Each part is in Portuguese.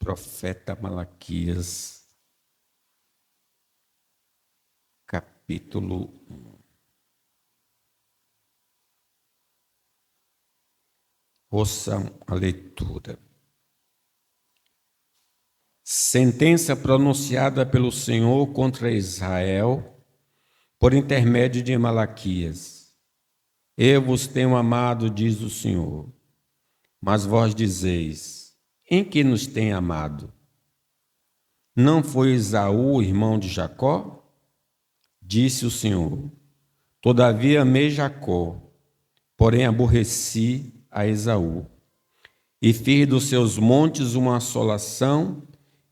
Profeta Malaquias, capítulo 1. Ouçam a leitura. Sentença pronunciada pelo Senhor contra Israel por intermédio de Malaquias. Eu vos tenho amado, diz o Senhor. Mas vós dizeis: em que nos tem amado? Não foi Esaú, irmão de Jacó? Disse o Senhor: todavia amei Jacó, porém aborreci a Esaú. E fiz dos seus montes uma assolação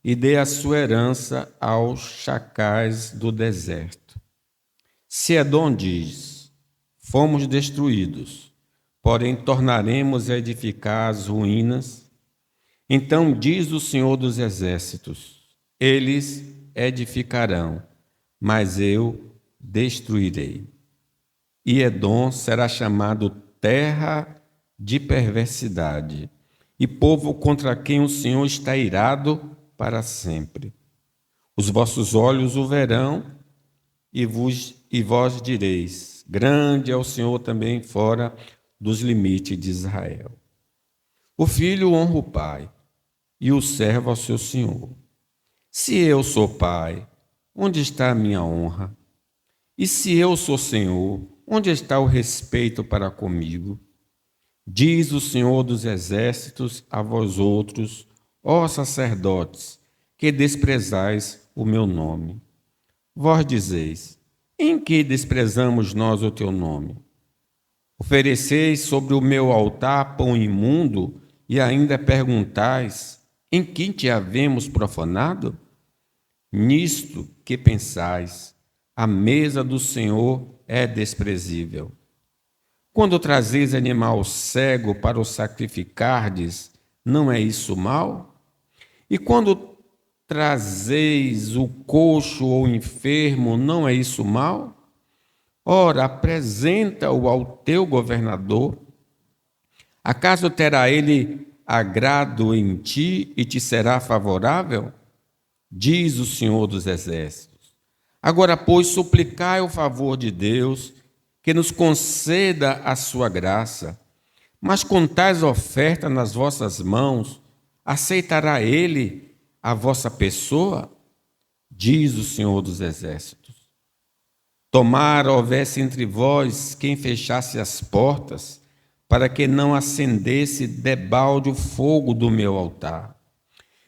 e dei a sua herança aos chacais do deserto. Se Edom diz: fomos destruídos, porém tornaremos a edificar as ruínas, então diz o Senhor dos Exércitos: eles edificarão, mas eu destruirei. E Edom será chamado terra de perversidade, e povo contra quem o Senhor está irado para sempre. Os vossos olhos o verão, e vós direis: grande é o Senhor também fora dos limites de Israel. O filho honra o pai, e o servo ao seu senhor. Se eu sou pai, onde está a minha honra? E se eu sou senhor, onde está o respeito para comigo? Diz o Senhor dos Exércitos a vós outros, ó sacerdotes, que desprezais o meu nome. Vós dizeis: em que desprezamos nós o teu nome? Ofereceis sobre o meu altar pão imundo e ainda perguntais: em que te havemos profanado? Nisto que pensais, a mesa do Senhor é desprezível. Quando trazeis animal cego para o sacrificardes, não é isso mal? E quando trazeis o coxo ou enfermo, não é isso mal? Ora, apresenta-o ao teu governador. Acaso terá ele agrado em ti e te será favorável? Diz o Senhor dos Exércitos. Agora, pois, suplicai o favor de Deus, que nos conceda a sua graça. Mas com tais ofertas nas vossas mãos, aceitará ele a vossa pessoa? Diz o Senhor dos Exércitos. Tomara houvesse entre vós quem fechasse as portas, para que não acendesse debalde o fogo do meu altar.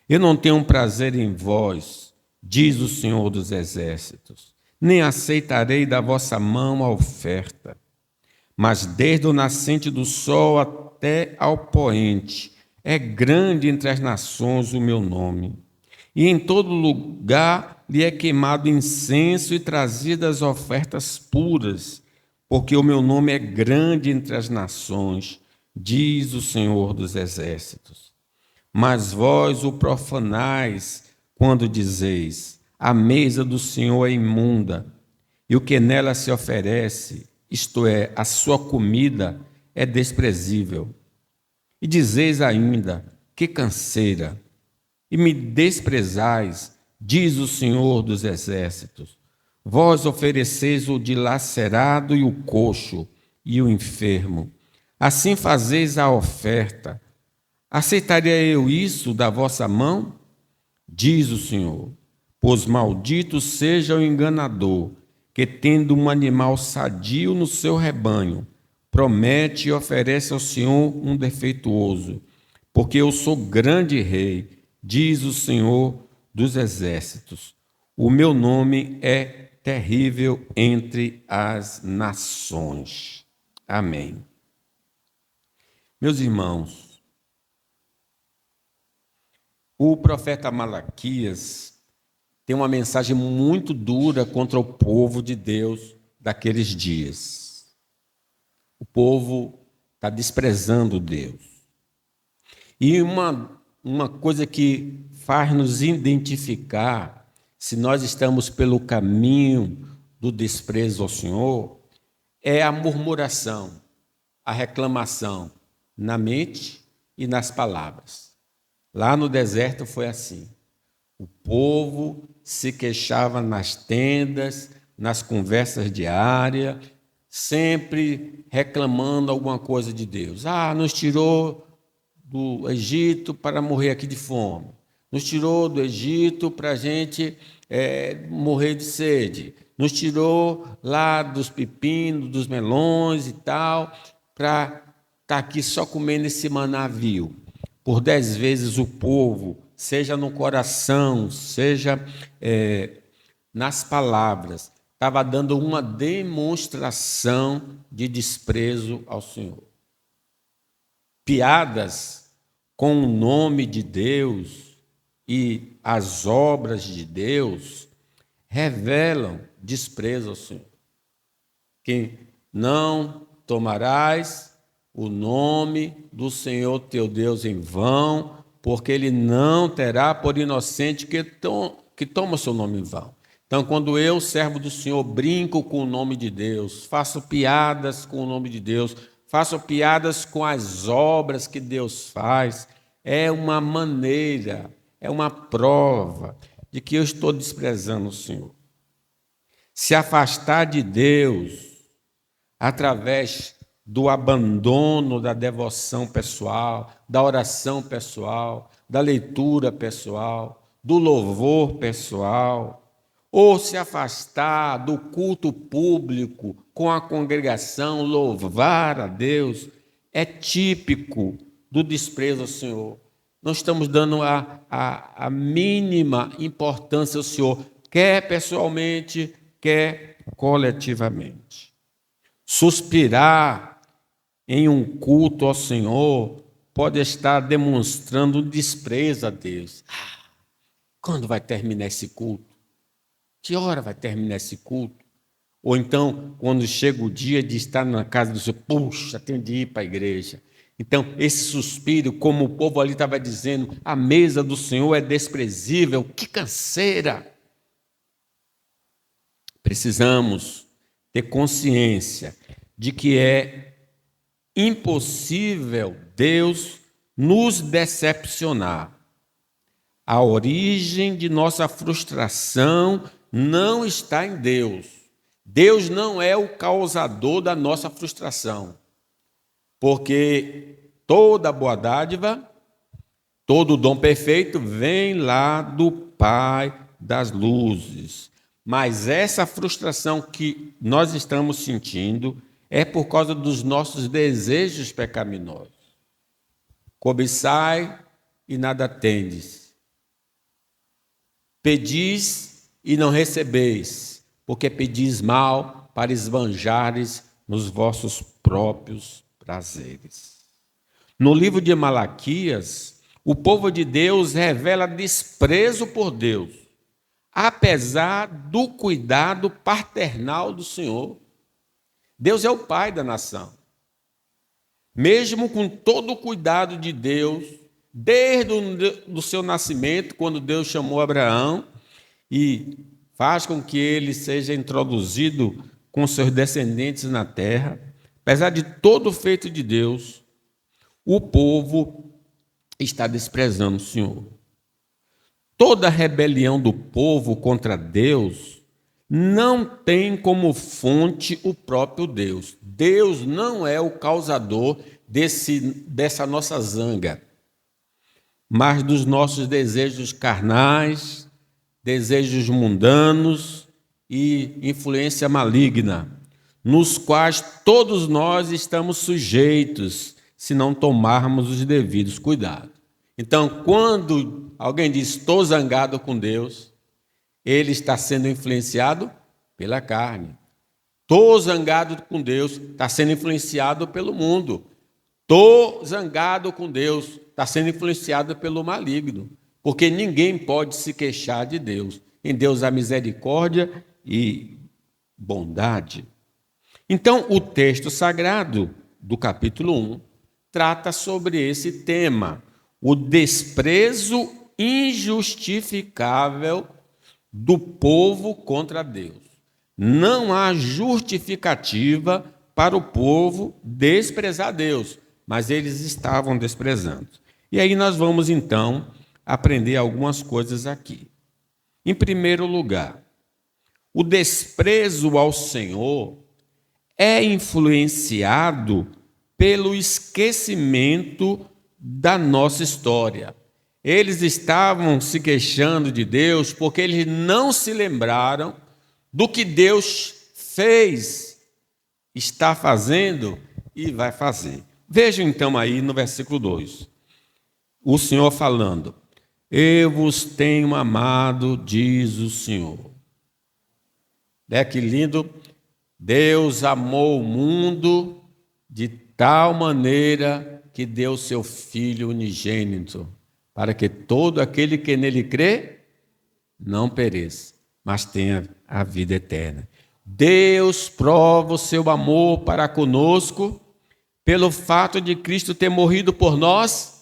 Eu não tenho prazer em vós, diz o Senhor dos Exércitos, nem aceitarei da vossa mão a oferta. Mas desde o nascente do sol até ao poente, é grande entre as nações o meu nome. E em todo lugar lhe é queimado incenso e trazidas ofertas puras, porque o meu nome é grande entre as nações, diz o Senhor dos Exércitos. Mas vós o profanais quando dizeis: a mesa do Senhor é imunda, e o que nela se oferece, isto é, a sua comida, é desprezível. E dizeis ainda: que canseira! E me desprezais, diz o Senhor dos Exércitos. Vós ofereceis o dilacerado e o coxo e o enfermo. Assim fazeis a oferta. Aceitaria eu isso da vossa mão? Diz o Senhor. Pois maldito seja o enganador, que tendo um animal sadio no seu rebanho, promete e oferece ao Senhor um defeituoso, porque eu sou grande rei, diz o Senhor dos Exércitos. O meu nome é terrível entre as nações. Amém. Meus irmãos, o profeta Malaquias tem uma mensagem muito dura contra o povo de Deus daqueles dias. O povo está desprezando Deus. E uma coisa que faz nos identificar se nós estamos pelo caminho do desprezo ao Senhor é a murmuração, a reclamação na mente e nas palavras. Lá no deserto foi assim. O povo se queixava nas tendas, nas conversas diárias, sempre reclamando alguma coisa de Deus. Nos tirou do Egito para morrer aqui de fome. Nos tirou do Egito para a gente morrer de sede. Nos tirou lá dos pepinos, dos melões e tal, para estar aqui só comendo esse maná vil. Por 10 vezes o povo, seja no coração, seja nas palavras, estava dando uma demonstração de desprezo ao Senhor. Piadas com o nome de Deus e as obras de Deus revelam desprezo ao Senhor. Que não tomarás o nome do Senhor teu Deus em vão, porque ele não terá por inocente que toma o seu nome em vão. Então, quando eu, servo do Senhor, brinco com o nome de Deus, faço piadas com o nome de Deus, faço piadas com as obras que Deus faz, é uma maneira, é uma prova de que eu estou desprezando o Senhor. Se afastar de Deus através do abandono da devoção pessoal, da oração pessoal, da leitura pessoal, do louvor pessoal, ou se afastar do culto público com a congregação, louvar a Deus, é típico do desprezo ao Senhor. Nós estamos dando a mínima importância ao Senhor, quer pessoalmente, quer coletivamente. Suspirar em um culto ao Senhor pode estar demonstrando desprezo a Deus. Quando vai terminar esse culto? Que hora vai terminar esse culto? Ou então, quando chega o dia de estar na casa do Senhor, puxa, tenho de ir para a igreja. Então, esse suspiro, como o povo ali estava dizendo, a mesa do Senhor é desprezível, que canseira. Precisamos ter consciência de que é impossível Deus nos decepcionar. A origem de nossa frustração não está em Deus. Deus não é o causador da nossa frustração. Porque toda boa dádiva, todo dom perfeito vem lá do Pai das luzes. Mas essa frustração que nós estamos sentindo é por causa dos nossos desejos pecaminosos. Cobiçai e nada tendes. Pedis e não recebeis, porque pedis mal para esbanjares nos vossos próprios prazeres. No livro de Malaquias, o povo de Deus revela desprezo por Deus, apesar do cuidado paternal do Senhor. Deus é o pai da nação. Mesmo com todo o cuidado de Deus, desde o seu nascimento, quando Deus chamou Abraão e faz com que ele seja introduzido com seus descendentes na terra, apesar de todo o feito de Deus, o povo está desprezando o Senhor. Toda rebelião do povo contra Deus não tem como fonte o próprio Deus. Deus não é o causador dessa nossa zanga, mas dos nossos desejos carnais, desejos mundanos e influência maligna, nos quais todos nós estamos sujeitos, se não tomarmos os devidos cuidados. Então, quando alguém diz, estou zangado com Deus, ele está sendo influenciado pela carne. Estou zangado com Deus, está sendo influenciado pelo mundo. Estou zangado com Deus, está sendo influenciado pelo maligno. Porque ninguém pode se queixar de Deus. Em Deus há misericórdia e bondade. Então, o texto sagrado do capítulo 1 trata sobre esse tema, o desprezo injustificável do povo contra Deus. Não há justificativa para o povo desprezar Deus, mas eles estavam desprezando. E aí nós vamos, então, aprender algumas coisas aqui. Em primeiro lugar, o desprezo ao Senhor é influenciado pelo esquecimento da nossa história. Eles estavam se queixando de Deus porque eles não se lembraram do que Deus fez, está fazendo e vai fazer. Vejam então aí no versículo 2, o Senhor falando: eu vos tenho amado, diz o Senhor. Que lindo! Deus amou o mundo de tal maneira que deu seu Filho unigênito, para que todo aquele que nele crê não pereça, mas tenha a vida eterna. Deus prova o seu amor para conosco pelo fato de Cristo ter morrido por nós,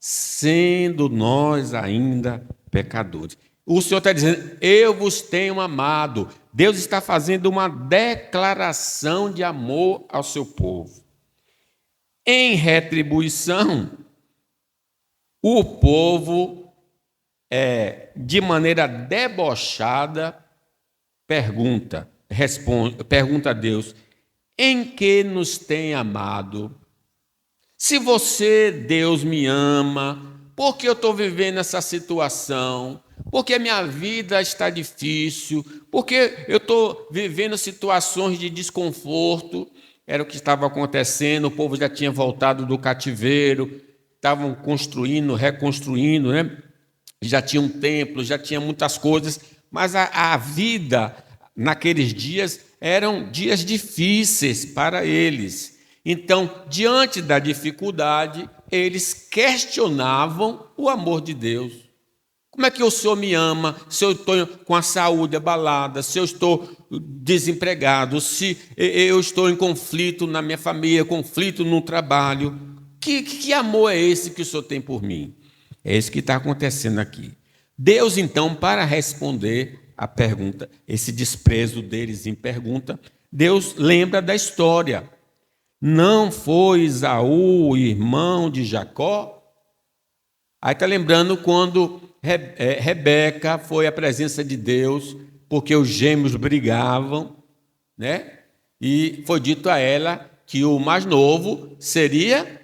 sendo nós ainda pecadores. O Senhor está dizendo: eu vos tenho amado. Deus está fazendo uma declaração de amor ao seu povo. Em retribuição, o povo, de maneira debochada, pergunta a Deus: em que nos tem amado? Se você, Deus, me ama, por que eu estou vivendo essa situação? Porque a minha vida está difícil, porque eu estou vivendo situações de desconforto. Era o que estava acontecendo, o povo já tinha voltado do cativeiro, estavam construindo, reconstruindo, né? Já tinha um templo, já tinha muitas coisas, mas a vida naqueles dias eram dias difíceis para eles. Então, diante da dificuldade, eles questionavam o amor de Deus. Como é que o Senhor me ama se eu estou com a saúde abalada, se eu estou desempregado, se eu estou em conflito na minha família, conflito no trabalho? Que amor é esse que o Senhor tem por mim? É isso que está acontecendo aqui. Deus, então, para responder a pergunta, esse desprezo deles em pergunta, Deus lembra da história. Não foi Esaú, irmão de Jacó? Aí está lembrando quando Rebeca foi à presença de Deus, porque os gêmeos brigavam, né? E foi dito a ela que o mais novo seria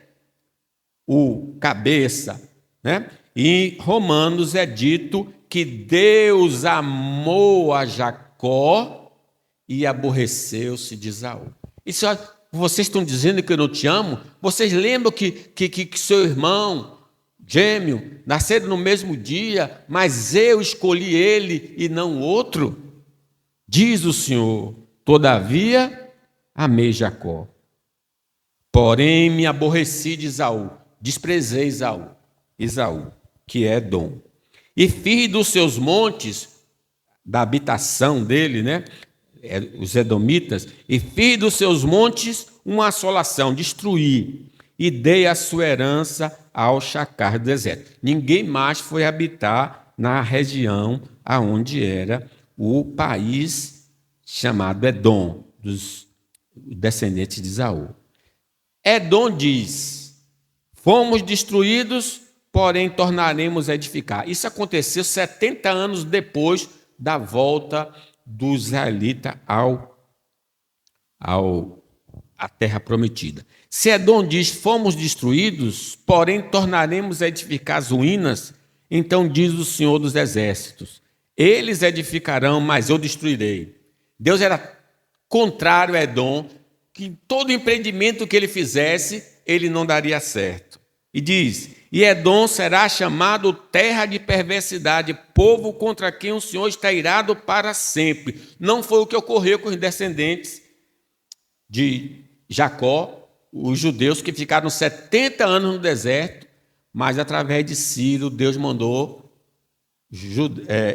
o cabeça, né? E em Romanos é dito que Deus amou a Jacó e aborreceu-se de Esaú. Isso, vocês estão dizendo que eu não te amo? Vocês lembram que seu irmão gêmeo nasceram no mesmo dia, mas eu escolhi ele e não outro? Diz o Senhor: todavia amei Jacó, porém me aborreci de Esaú, desprezei Esaú, que é Edom, e fiz dos seus montes, da habitação dele, né, os edomitas, e fiz dos seus montes uma assolação, destruí, e dei a sua herança ao chacar do deserto. Ninguém mais foi habitar na região aonde era o país chamado Edom, dos descendentes de Esaú. Edom diz: fomos destruídos, porém tornaremos a edificar. Isso aconteceu 70 anos depois da volta do israelita à terra prometida. Se Edom diz: fomos destruídos, porém tornaremos a edificar as ruínas, então diz o Senhor dos Exércitos: eles edificarão, mas eu destruirei. Deus era contrário a Edom, que todo empreendimento que ele fizesse, ele não daria certo. E diz: e Edom será chamado terra de perversidade, povo contra quem o Senhor está irado para sempre. Não foi o que ocorreu com os descendentes de Jacó, os judeus que ficaram 70 anos no deserto, mas através de Ciro, Deus mandou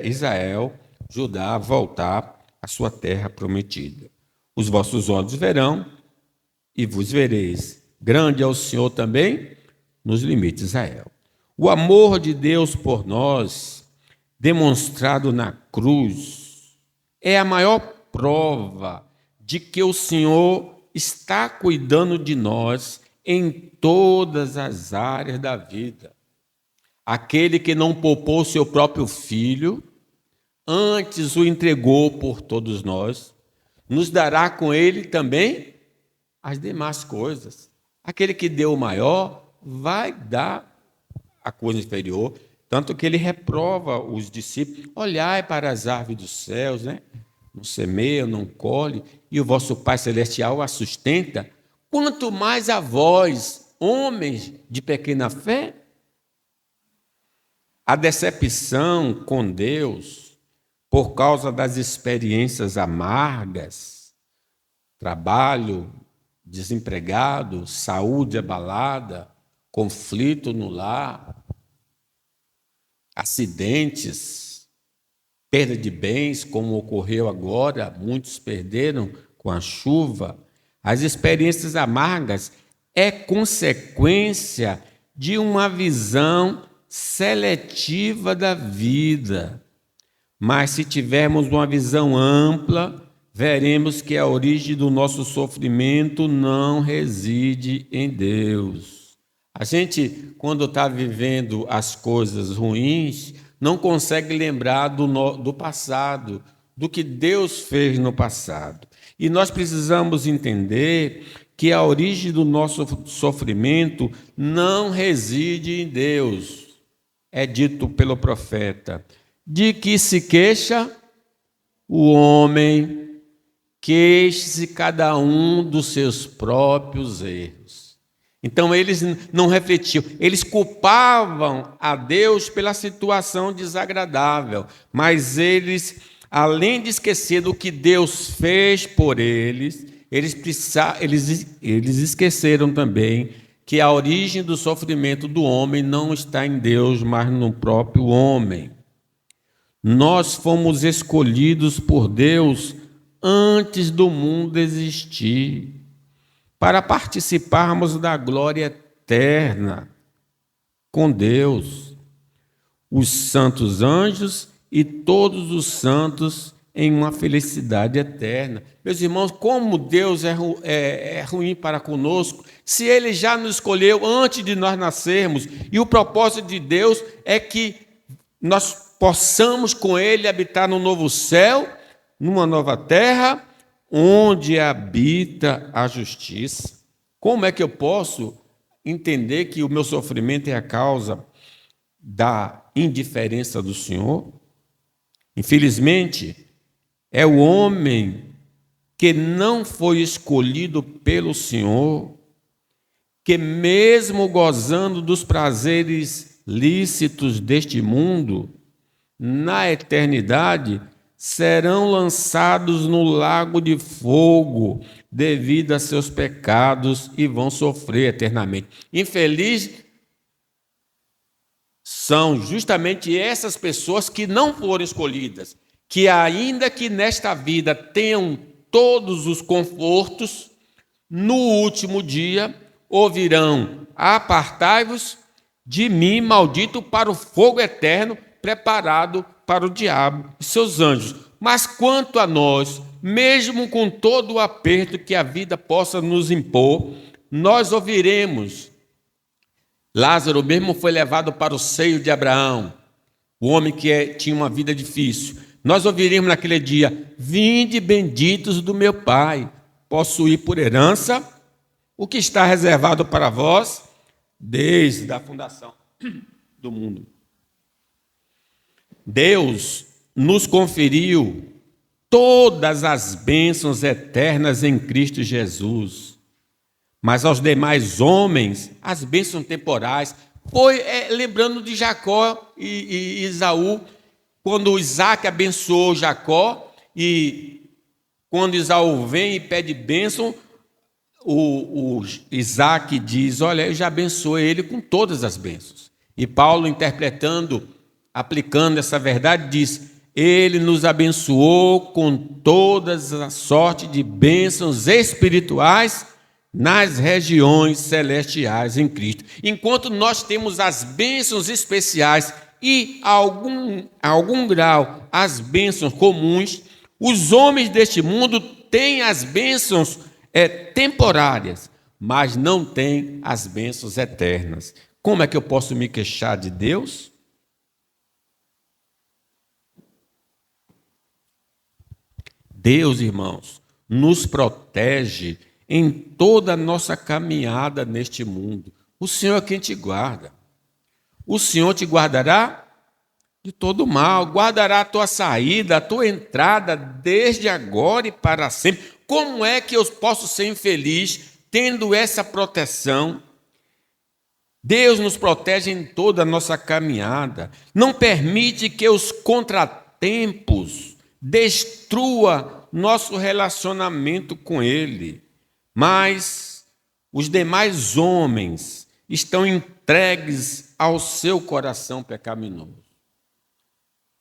Israel, Judá, voltar à sua terra prometida. Os vossos olhos verão e vos vereis. Grande é o Senhor também nos limites de Israel. O amor de Deus por nós, demonstrado na cruz, é a maior prova de que o Senhor está cuidando de nós em todas as áreas da vida. aquele que não poupou seu próprio filho, antes o entregou por todos nós, nos dará com ele também as demais coisas. Aquele que deu o maior vai dar a coisa inferior, tanto que ele reprova os discípulos: olhai para as árvores dos céus, né? Não semeiam, não colhem, e o vosso Pai Celestial a sustenta. Quanto mais a vós, homens de pequena fé. A decepção com Deus, por causa das experiências amargas, trabalho, desempregado, saúde abalada, conflito no lar, acidentes, perda de bens, como ocorreu agora, muitos perderam com a chuva. As experiências amargas é consequência de uma visão seletiva da vida. Mas se tivermos uma visão ampla, veremos que a origem do nosso sofrimento não reside em Deus. A gente, quando está vivendo as coisas ruins, não consegue lembrar do passado, do que Deus fez no passado. E nós precisamos entender que a origem do nosso sofrimento não reside em Deus. É dito pelo profeta: de que se queixa o homem, queixe-se cada um dos seus próprios erros. Então eles não refletiam, eles culpavam a Deus pela situação desagradável, mas eles, além de esquecer do que Deus fez por eles, eles esqueceram também que a origem do sofrimento do homem não está em Deus, mas no próprio homem. Nós fomos escolhidos por Deus antes do mundo existir, para participarmos da glória eterna com Deus, os santos anjos e todos os santos em uma felicidade eterna. Meus irmãos, como Deus é ruim para conosco, se Ele já nos escolheu antes de nós nascermos, e o propósito de Deus é que nós possamos com Ele habitar no novo céu, numa nova terra, onde habita a justiça. Como é que eu posso entender que o meu sofrimento é a causa da indiferença do Senhor? Infelizmente, é o homem que não foi escolhido pelo Senhor, que mesmo gozando dos prazeres lícitos deste mundo, na eternidade serão lançados no lago de fogo devido a seus pecados e vão sofrer eternamente. Infeliz são justamente essas pessoas que não foram escolhidas, que ainda que nesta vida tenham todos os confortos, no último dia ouvirão: apartai-vos de mim, maldito, para o fogo eterno, preparado para o diabo e seus anjos. Mas quanto a nós, mesmo com todo o aperto que a vida possa nos impor, nós ouviremos. Lázaro mesmo foi levado para o seio de Abraão, o homem que tinha uma vida difícil. Nós ouviremos naquele dia: vinde benditos do meu Pai, possuir por herança o que está reservado para vós desde a fundação do mundo. Deus nos conferiu todas as bênçãos eternas em Cristo Jesus, mas aos demais homens as bênçãos temporais. Foi lembrando de Jacó e Esaú, quando Isaac abençoou Jacó, e quando Esaú vem e pede bênção, o Isaac diz: olha, eu já abençoei ele com todas as bênçãos. E Paulo, interpretando, aplicando essa verdade, diz: ele nos abençoou com todas as sorte de bênçãos espirituais nas regiões celestiais em Cristo. Enquanto nós temos as bênçãos especiais e, a algum grau, as bênçãos comuns, os homens deste mundo têm as bênçãos temporárias, mas não têm as bênçãos eternas. Como é que eu posso me queixar de Deus? Deus, irmãos, nos protege em toda a nossa caminhada neste mundo. O Senhor é quem te guarda. O Senhor te guardará de todo mal, guardará a tua saída, a tua entrada, desde agora e para sempre. Como é que eu posso ser infeliz tendo essa proteção? Deus nos protege em toda a nossa caminhada. Não permite que os contratempos destrua nosso relacionamento com Ele. Mas os demais homens estão entregues ao seu coração pecaminoso.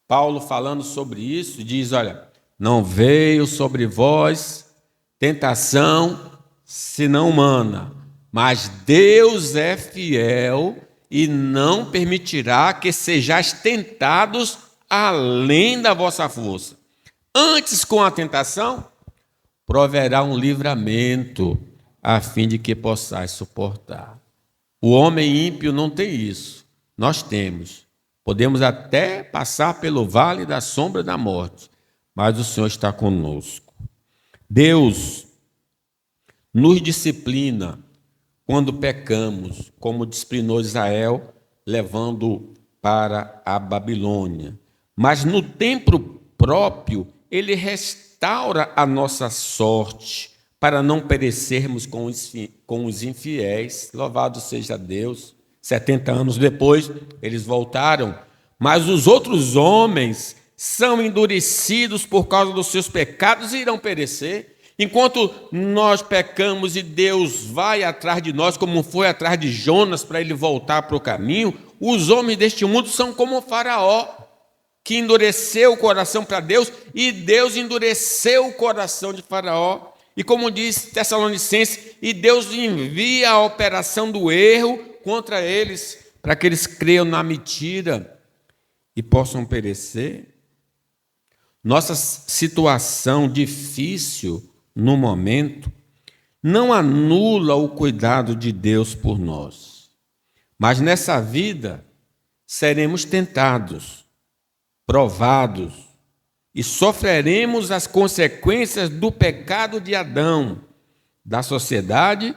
Paulo, falando sobre isso, diz, olha, não veio sobre vós tentação senão humana, mas Deus é fiel e não permitirá que sejais tentados além da vossa força. Antes, com a tentação, proverá um livramento, a fim de que possais suportar. O homem ímpio não tem isso, nós temos. Podemos até passar pelo vale da sombra da morte, mas o Senhor está conosco. Deus nos disciplina quando pecamos, como disciplinou Israel, levando para a Babilônia. Mas no tempo próprio, Ele restaura a nossa sorte, para não perecermos com os infiéis. Louvado seja Deus. 70 anos depois, eles voltaram, mas os outros homens são endurecidos por causa dos seus pecados e irão perecer. Enquanto nós pecamos e Deus vai atrás de nós, como foi atrás de Jonas para ele voltar para o caminho, os homens deste mundo são como o Faraó, que endureceu o coração para Deus e Deus endureceu o coração de Faraó. E como diz Tessalonicenses, e Deus envia a operação do erro contra eles, para que eles creiam na mentira e possam perecer. Nossa situação difícil no momento não anula o cuidado de Deus por nós. Mas nessa vida seremos tentados, provados e sofreremos as consequências do pecado de Adão, da sociedade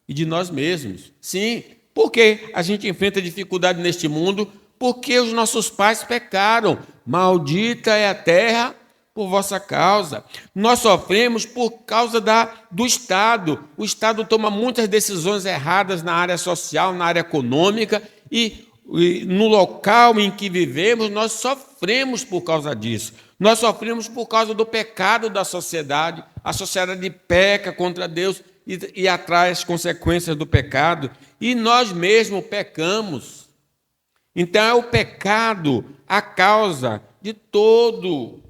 e de nós mesmos. Sim, porque a gente enfrenta dificuldade neste mundo? Porque os nossos pais pecaram. Maldita é a terra por vossa causa. Nós sofremos por causa do Estado. O Estado toma muitas decisões erradas na área social, na área econômica, e no local em que vivemos, nós sofremos por causa disso. Nós sofremos por causa do pecado da sociedade. A sociedade peca contra Deus e atrai as consequências do pecado, e nós mesmos pecamos. Então é o pecado a causa de toda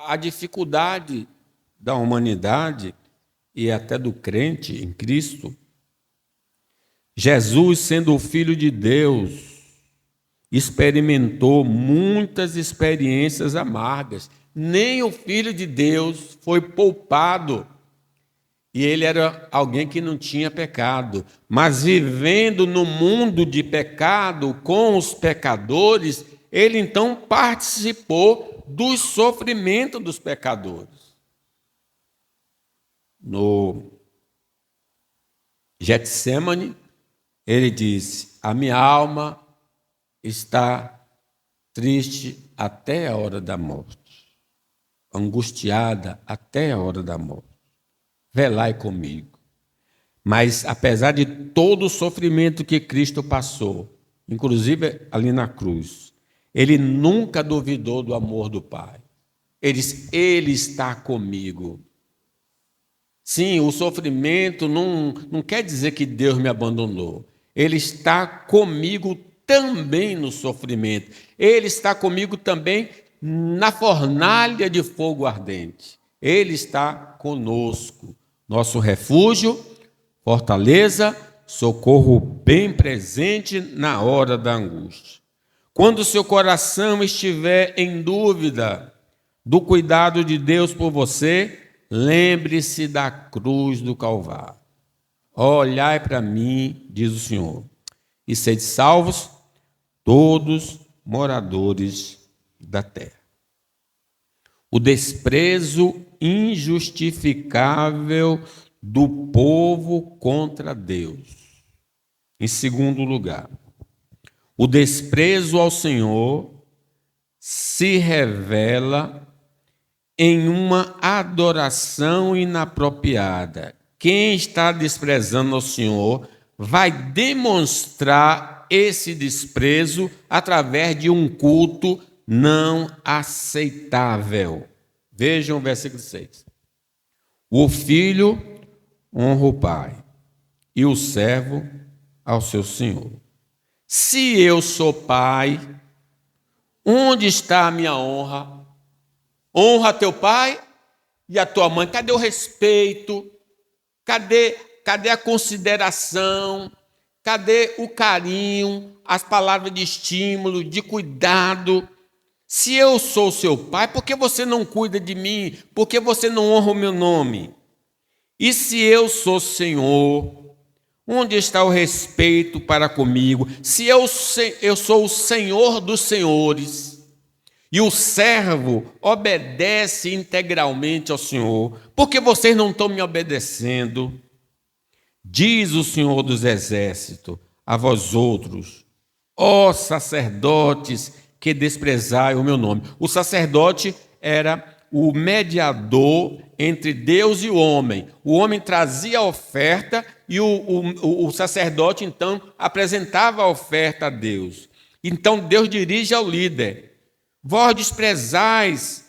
a dificuldade da humanidade e até do crente em Cristo. Jesus, sendo o Filho de Deus, experimentou muitas experiências amargas. Nem o Filho de Deus foi poupado. E ele era alguém que não tinha pecado, mas vivendo no mundo de pecado com os pecadores, ele então participou do sofrimento dos pecadores. No Getsemane, ele disse: a minha alma está triste até a hora da morte, angustiada até a hora da morte. Velai comigo. Mas, apesar de todo o sofrimento que Cristo passou, inclusive ali na cruz, ele nunca duvidou do amor do Pai. Ele disse: Ele está comigo. Sim, o sofrimento não quer dizer que Deus me abandonou. Ele está comigo também no sofrimento. Ele está comigo também na fornalha de fogo ardente. Ele está conosco. Nosso refúgio, fortaleza, socorro bem presente na hora da angústia. Quando seu coração estiver em dúvida do cuidado de Deus por você, lembre-se da cruz do Calvário. Olhai para mim, diz o Senhor, e sede salvos, todos moradores da terra. O desprezo injustificável do povo contra Deus. Em segundo lugar, o desprezo ao Senhor se revela em uma adoração inapropriada. Quem está desprezando ao Senhor vai demonstrar esse desprezo através de um culto não aceitável. Vejam o versículo 6. O filho honra o pai e o servo ao seu senhor. Se eu sou pai, onde está a minha honra? Honra teu pai e a tua mãe. Cadê o respeito? Cadê a consideração? Cadê o carinho, as palavras de estímulo, de cuidado? Se eu sou seu pai, por que você não cuida de mim? Por que você não honra o meu nome? E se eu sou Senhor, onde está o respeito para comigo? Se eu sou o Senhor dos senhores, e o servo obedece integralmente ao Senhor, por que vocês não estão me obedecendo? Diz o Senhor dos Exércitos a vós outros, ó sacerdotes, que desprezai o meu nome. O sacerdote era o mediador entre Deus e o homem. O homem trazia a oferta e o sacerdote, então, apresentava a oferta a Deus. Então, Deus dirige ao líder. Vós desprezais,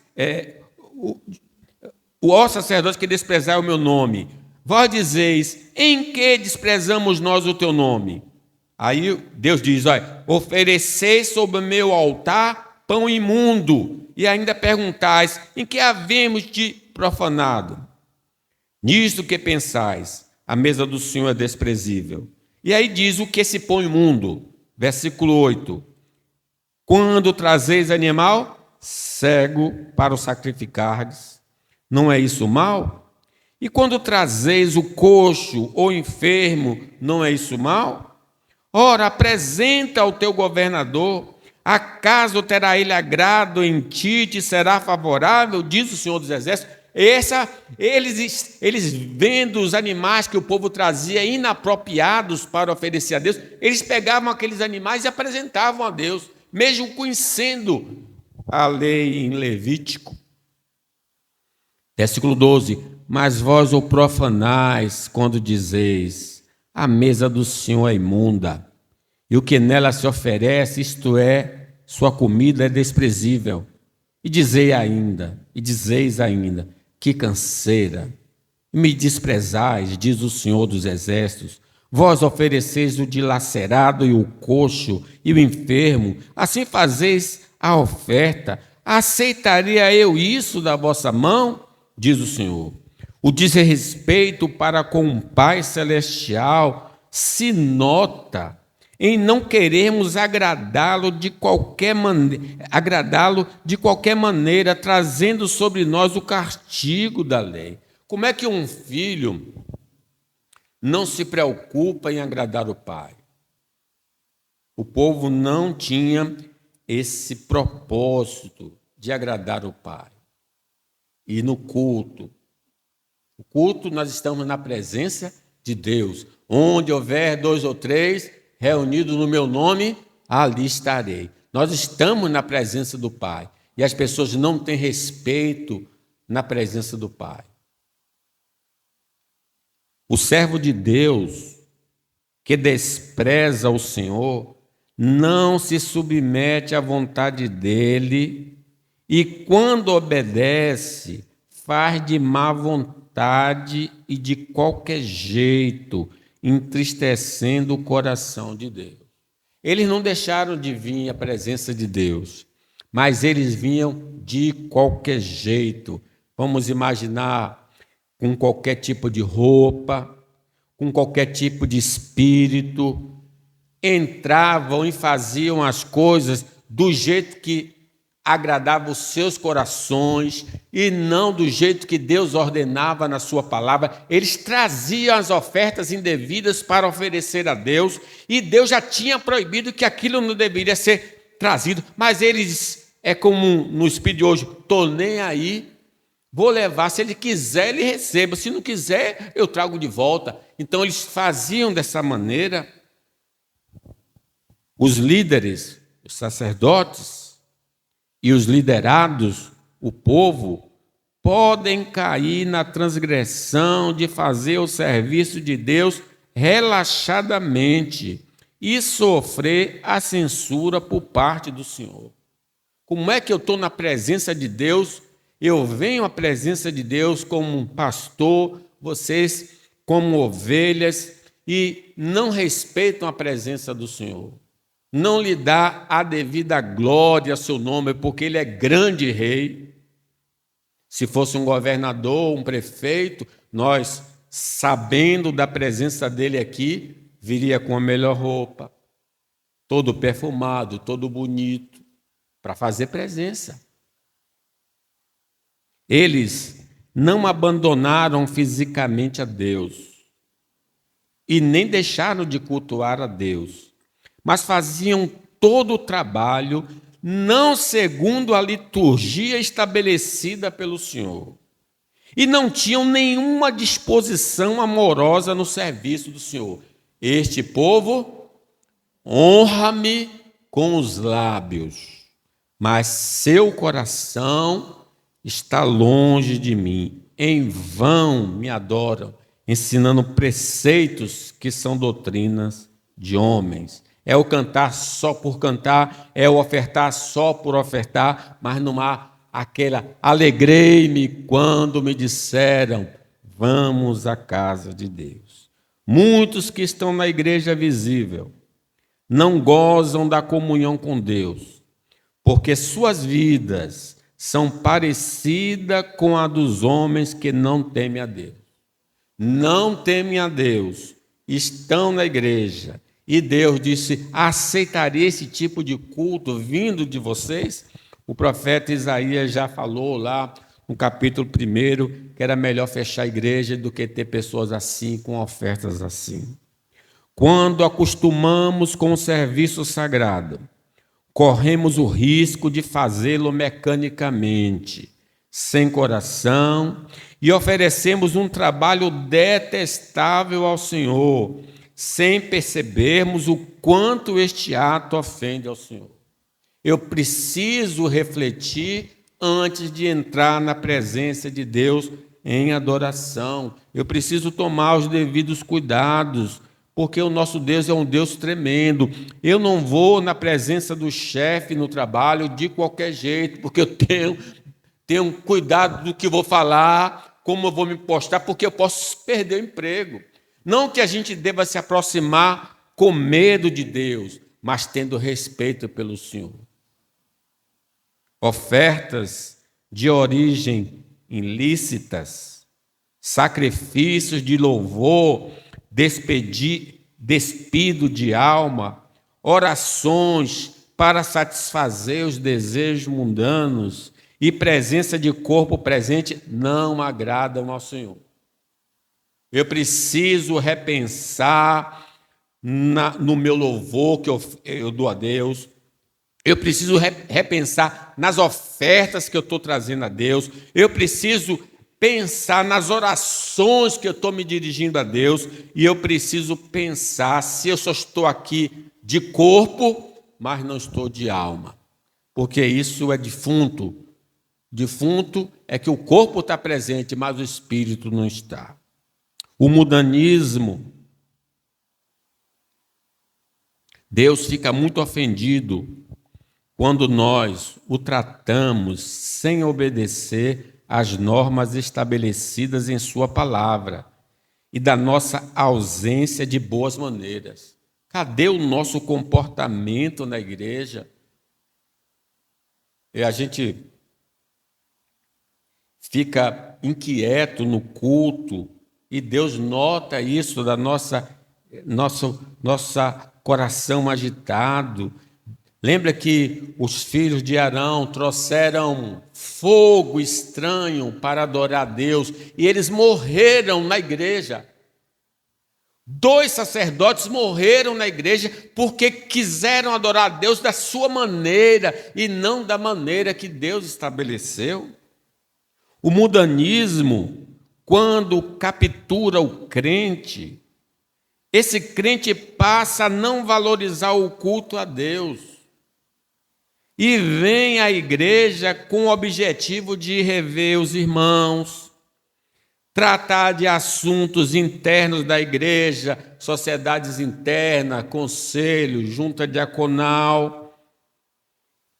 ó sacerdote que desprezai o meu nome. Vós dizeis, em que desprezamos nós o teu nome? Aí Deus diz, olha, ofereceis sobre o meu altar pão imundo, e ainda perguntais, em que havemos de profanado? Nisto que pensais, a mesa do Senhor é desprezível. E aí diz o que esse pão imundo, versículo 8. Quando trazeis animal cego para o sacrificardes, não é isso mal? E quando trazeis o coxo ou enfermo, não é isso mal? Ora, apresenta ao teu governador, acaso terá ele agrado em ti e te será favorável, diz o Senhor dos Exércitos. Eles vendo os animais que o povo trazia inapropriados para oferecer a Deus, eles pegavam aqueles animais e apresentavam a Deus, mesmo conhecendo a lei em Levítico. Versículo 12. Mas vós o profanais quando dizeis, a mesa do Senhor é imunda, e o que nela se oferece, isto é, sua comida é desprezível. E dizeis ainda, que canseira, me desprezais, diz o Senhor dos Exércitos. Vós ofereceis o dilacerado e o coxo e o enfermo, assim fazeis a oferta. Aceitaria eu isso da vossa mão? Diz o Senhor. O desrespeito para com o Pai Celestial se nota em não querermos agradá-lo de qualquer maneira, trazendo sobre nós o castigo da lei. Como é que um filho não se preocupa em agradar o pai? O povo não tinha esse propósito de agradar o pai. E no culto, nós estamos na presença de Deus. Onde houver 2 ou 3 reunidos no meu nome, ali estarei. Nós estamos na presença do Pai. E as pessoas não têm respeito na presença do Pai. O servo de Deus, que despreza o Senhor, não se submete à vontade dele e, quando obedece, faz de má vontade e de qualquer jeito, entristecendo o coração de Deus. Eles não deixaram de vir à presença de Deus, mas eles vinham de qualquer jeito. Vamos imaginar com qualquer tipo de roupa, com qualquer tipo de espírito, entravam e faziam as coisas do jeito que agradava os seus corações e não do jeito que Deus ordenava na sua palavra. Eles traziam as ofertas indevidas para oferecer a Deus e Deus já tinha proibido que aquilo não deveria ser trazido, mas eles, é como no espírito de hoje, estou nem aí, vou levar, se ele quiser ele receba, se não quiser eu trago de volta. Então eles faziam dessa maneira. Os líderes, os sacerdotes e os liderados, o povo, podem cair na transgressão de fazer o serviço de Deus relaxadamente e sofrer a censura por parte do Senhor. Como é que eu estou na presença de Deus? Eu venho à presença de Deus como um pastor, vocês como ovelhas, e não respeitam a presença do Senhor. Não lhe dá a devida glória a seu nome, porque ele é grande rei. Se fosse um governador, um prefeito, nós, sabendo da presença dele aqui, viria com a melhor roupa, todo perfumado, todo bonito, para fazer presença. Eles não abandonaram fisicamente a Deus e nem deixaram de cultuar a Deus, mas faziam todo o trabalho não segundo a liturgia estabelecida pelo Senhor. E não tinham nenhuma disposição amorosa no serviço do Senhor. Este povo honra-me com os lábios, mas seu coração está longe de mim. Em vão me adoram, ensinando preceitos que são doutrinas de homens. É o cantar só por cantar, é o ofertar só por ofertar, mas não há aquela alegrei-me quando me disseram, vamos à casa de Deus. Muitos que estão na igreja visível não gozam da comunhão com Deus, porque suas vidas são parecidas com a dos homens que não temem a Deus. Não temem a Deus, estão na igreja, e Deus disse, aceitarei esse tipo de culto vindo de vocês? O profeta Isaías já falou lá no capítulo 1 que era melhor fechar a igreja do que ter pessoas assim, com ofertas assim. Quando acostumamos com o serviço sagrado, corremos o risco de fazê-lo mecanicamente, sem coração, e oferecemos um trabalho detestável ao Senhor, sem percebermos o quanto este ato ofende ao Senhor. Eu preciso refletir antes de entrar na presença de Deus em adoração. Eu preciso tomar os devidos cuidados, porque o nosso Deus é um Deus tremendo. Eu não vou na presença do chefe no trabalho de qualquer jeito, porque eu tenho cuidado do que vou falar, como eu vou me postar, porque eu posso perder o emprego. Não que a gente deva se aproximar com medo de Deus, mas tendo respeito pelo Senhor. Ofertas de origem ilícitas, sacrifícios de louvor, despido de alma, orações para satisfazer os desejos mundanos e presença de corpo presente não agradam ao Senhor. Eu preciso repensar no meu louvor que eu dou a Deus. Eu preciso repensar nas ofertas que eu estou trazendo a Deus. Eu preciso pensar nas orações que eu estou me dirigindo a Deus. E eu preciso pensar se eu só estou aqui de corpo, mas não estou de alma. Porque isso é defunto. Defunto é que o corpo está presente, mas o espírito não está. O mundanismo, Deus fica muito ofendido quando nós o tratamos sem obedecer às normas estabelecidas em sua palavra e da nossa ausência de boas maneiras. Cadê o nosso comportamento na igreja? E a gente fica inquieto no culto, e Deus nota isso da nosso coração agitado. Lembra que os filhos de Arão trouxeram fogo estranho para adorar a Deus e eles morreram na igreja. 2 sacerdotes morreram na igreja porque quiseram adorar a Deus da sua maneira e não da maneira que Deus estabeleceu. O mundanismo, quando captura o crente, esse crente passa a não valorizar o culto a Deus e vem à igreja com o objetivo de rever os irmãos, tratar de assuntos internos da igreja, sociedades internas, conselho, junta diaconal,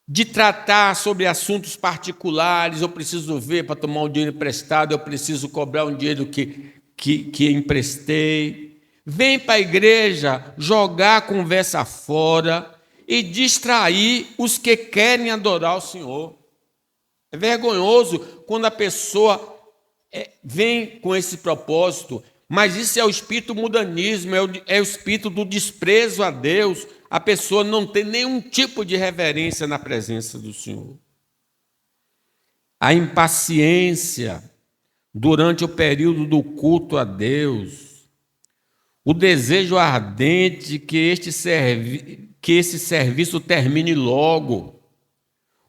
de tratar sobre assuntos particulares. Eu preciso ver para tomar um dinheiro emprestado, eu preciso cobrar um dinheiro que emprestei. Vem para a igreja jogar a conversa fora e distrair os que querem adorar o Senhor. É vergonhoso quando a pessoa vem com esse propósito, mas isso é o espírito mundanismo, é o espírito do desprezo a Deus. A pessoa não tem nenhum tipo de reverência na presença do Senhor. A impaciência durante o período do culto a Deus, o desejo ardente que esse serviço termine logo,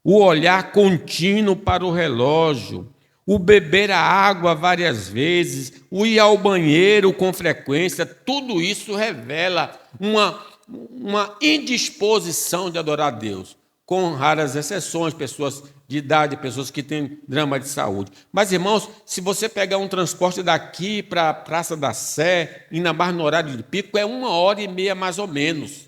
o olhar contínuo para o relógio, o beber a água várias vezes, o ir ao banheiro com frequência, tudo isso revela uma indisposição de adorar a Deus, com raras exceções, pessoas de idade, pessoas que têm drama de saúde. Mas, irmãos, se você pegar um transporte daqui para a Praça da Sé, ainda mais no horário de pico, é 1h30 mais ou menos.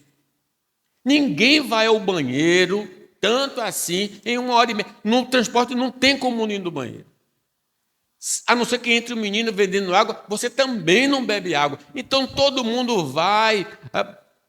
Ninguém vai ao banheiro, tanto assim, em 1h30. No transporte não tem como ir no banheiro. A não ser que entre um menino vendendo água, você também não bebe água. Então todo mundo vai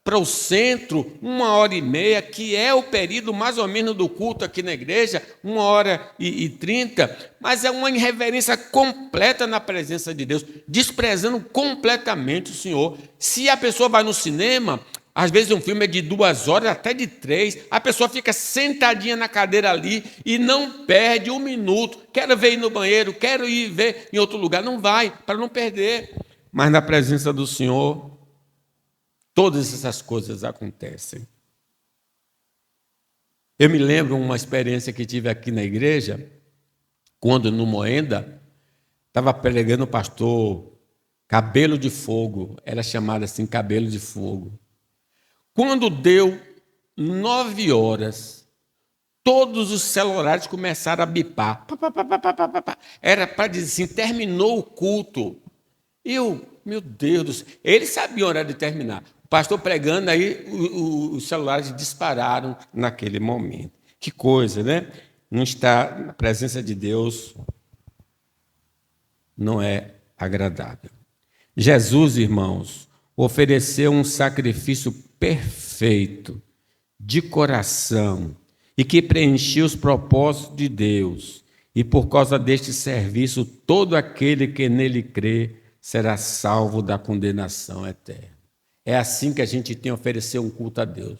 para o centro, 1h30, que é o período mais ou menos do culto aqui na igreja, 1h30, mas é uma irreverência completa na presença de Deus, desprezando completamente o Senhor. Se a pessoa vai no cinema, às vezes um filme é de 2 horas, até de 3, a pessoa fica sentadinha na cadeira ali e não perde um minuto. Quero ver ir no banheiro, quero ir ver em outro lugar. Não vai, para não perder. Mas na presença do Senhor, todas essas coisas acontecem. Eu me lembro uma experiência que tive aqui na igreja, quando no Moenda, estava pregando o pastor Cabelo de Fogo, era chamado assim, Cabelo de Fogo. Quando deu 9 horas, todos os celulares começaram a bipar. Era para dizer assim, terminou o culto. Meu Deus do céu, eles sabiam a hora de terminar. O pastor pregando, aí os celulares dispararam naquele momento. Que coisa, né? Não está na presença de Deus, não é agradável. Jesus, irmãos, ofereceu um sacrifício perfeito, de coração, e que preenchia os propósitos de Deus. E por causa deste serviço, todo aquele que nele crê será salvo da condenação eterna. É assim que a gente tem a oferecer um culto a Deus.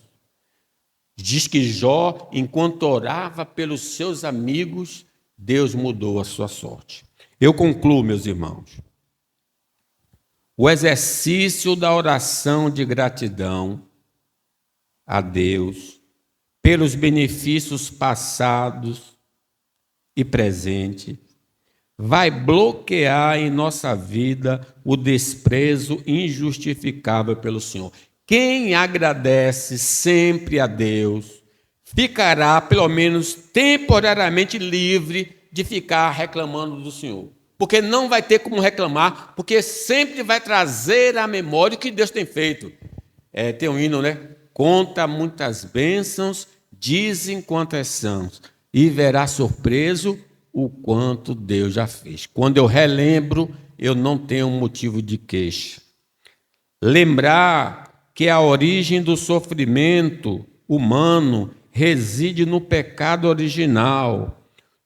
Diz que Jó, enquanto orava pelos seus amigos, Deus mudou a sua sorte. Eu concluo, meus irmãos. O exercício da oração de gratidão a Deus pelos benefícios passados e presentes vai bloquear em nossa vida o desprezo injustificável pelo Senhor. Quem agradece sempre a Deus ficará, pelo menos temporariamente, livre de ficar reclamando do Senhor. Porque não vai ter como reclamar, porque sempre vai trazer à memória o que Deus tem feito. Tem um hino, né? Conta muitas bênçãos, dizem quantas são, e verá surpreso o quanto Deus já fez. Quando eu relembro, eu não tenho motivo de queixa. Lembrar que a origem do sofrimento humano reside no pecado original,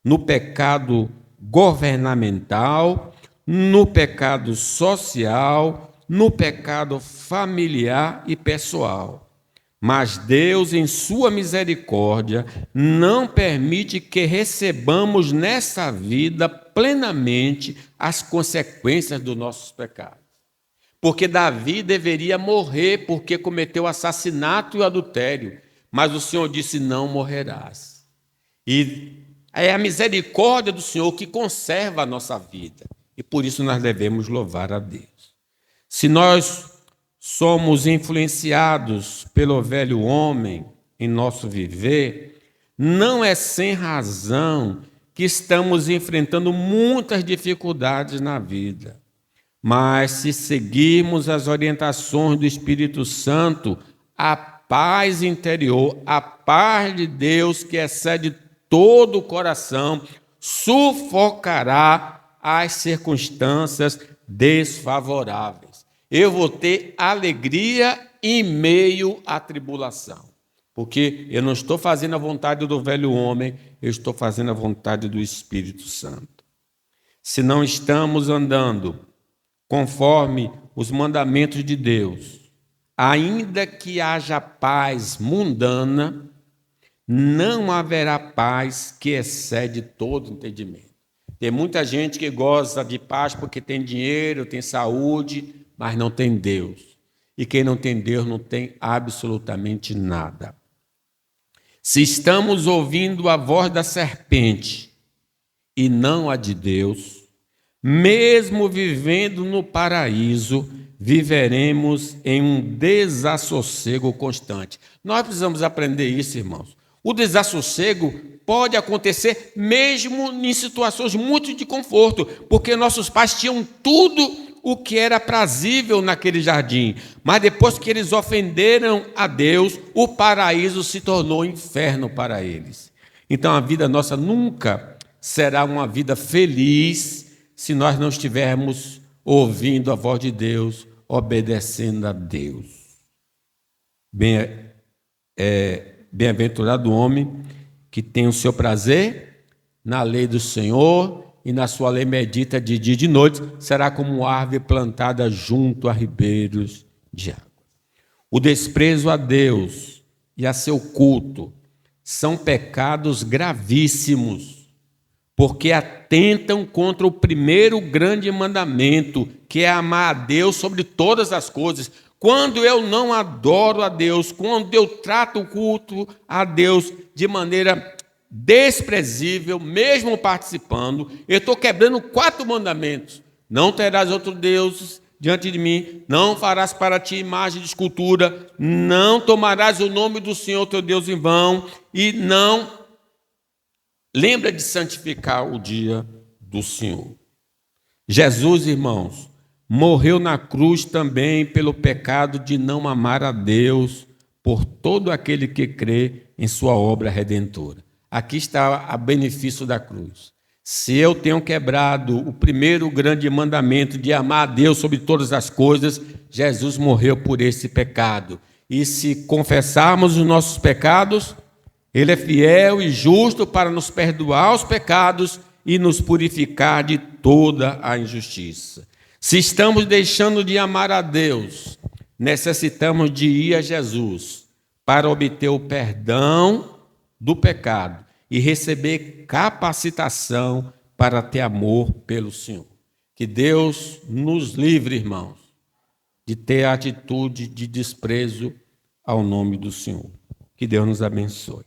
no pecado governamental, no pecado social, no pecado familiar e pessoal. Mas Deus, em sua misericórdia, não permite que recebamos nessa vida plenamente as consequências dos nossos pecados. Porque Davi deveria morrer porque cometeu assassinato e adultério, mas o Senhor disse: não morrerás. E é a misericórdia do Senhor que conserva a nossa vida, e por isso nós devemos louvar a Deus. Se nós somos influenciados pelo velho homem em nosso viver, não é sem razão que estamos enfrentando muitas dificuldades na vida. Mas se seguirmos as orientações do Espírito Santo, a paz interior, a paz de Deus que excede todo o coração, sufocará as circunstâncias desfavoráveis. Eu vou ter alegria em meio à tribulação, porque eu não estou fazendo a vontade do velho homem, eu estou fazendo a vontade do Espírito Santo. Se não estamos andando conforme os mandamentos de Deus, ainda que haja paz mundana, não haverá paz que excede todo entendimento. Tem muita gente que goza de paz porque tem dinheiro, tem saúde, mas não tem Deus. E quem não tem Deus não tem absolutamente nada. Se estamos ouvindo a voz da serpente e não a de Deus, mesmo vivendo no paraíso, viveremos em um desassossego constante. Nós precisamos aprender isso, irmãos. O desassossego pode acontecer mesmo em situações muito de conforto, porque nossos pais tinham tudo o que era prazível naquele jardim, mas depois que eles ofenderam a Deus, o paraíso se tornou inferno para eles. Então a vida nossa nunca será uma vida feliz se nós não estivermos ouvindo a voz de Deus, obedecendo a Deus. Bem-aventurado o homem que tem o seu prazer na lei do Senhor e na sua lei medita de dia e de noite, será como árvore plantada junto a ribeiros de água. O desprezo a Deus e a seu culto são pecados gravíssimos, porque atentam contra o primeiro grande mandamento, que é amar a Deus sobre todas as coisas. Quando eu não adoro a Deus, quando eu trato o culto a Deus de maneira desprezível, mesmo participando, eu estou quebrando 4 mandamentos. Não terás outro Deus diante de mim, não farás para ti imagem de escultura, não tomarás o nome do Senhor teu Deus em vão, e não lembra de santificar o dia do Senhor. Jesus, irmãos, morreu na cruz também pelo pecado de não amar a Deus, por todo aquele que crê em sua obra redentora. Aqui está o benefício da cruz. Se eu tenho quebrado o primeiro grande mandamento de amar a Deus sobre todas as coisas, Jesus morreu por esse pecado. E se confessarmos os nossos pecados, Ele é fiel e justo para nos perdoar os pecados e nos purificar de toda a injustiça. Se estamos deixando de amar a Deus, necessitamos de ir a Jesus para obter o perdão do pecado e receber capacitação para ter amor pelo Senhor. Que Deus nos livre, irmãos, de ter a atitude de desprezo ao nome do Senhor. Que Deus nos abençoe.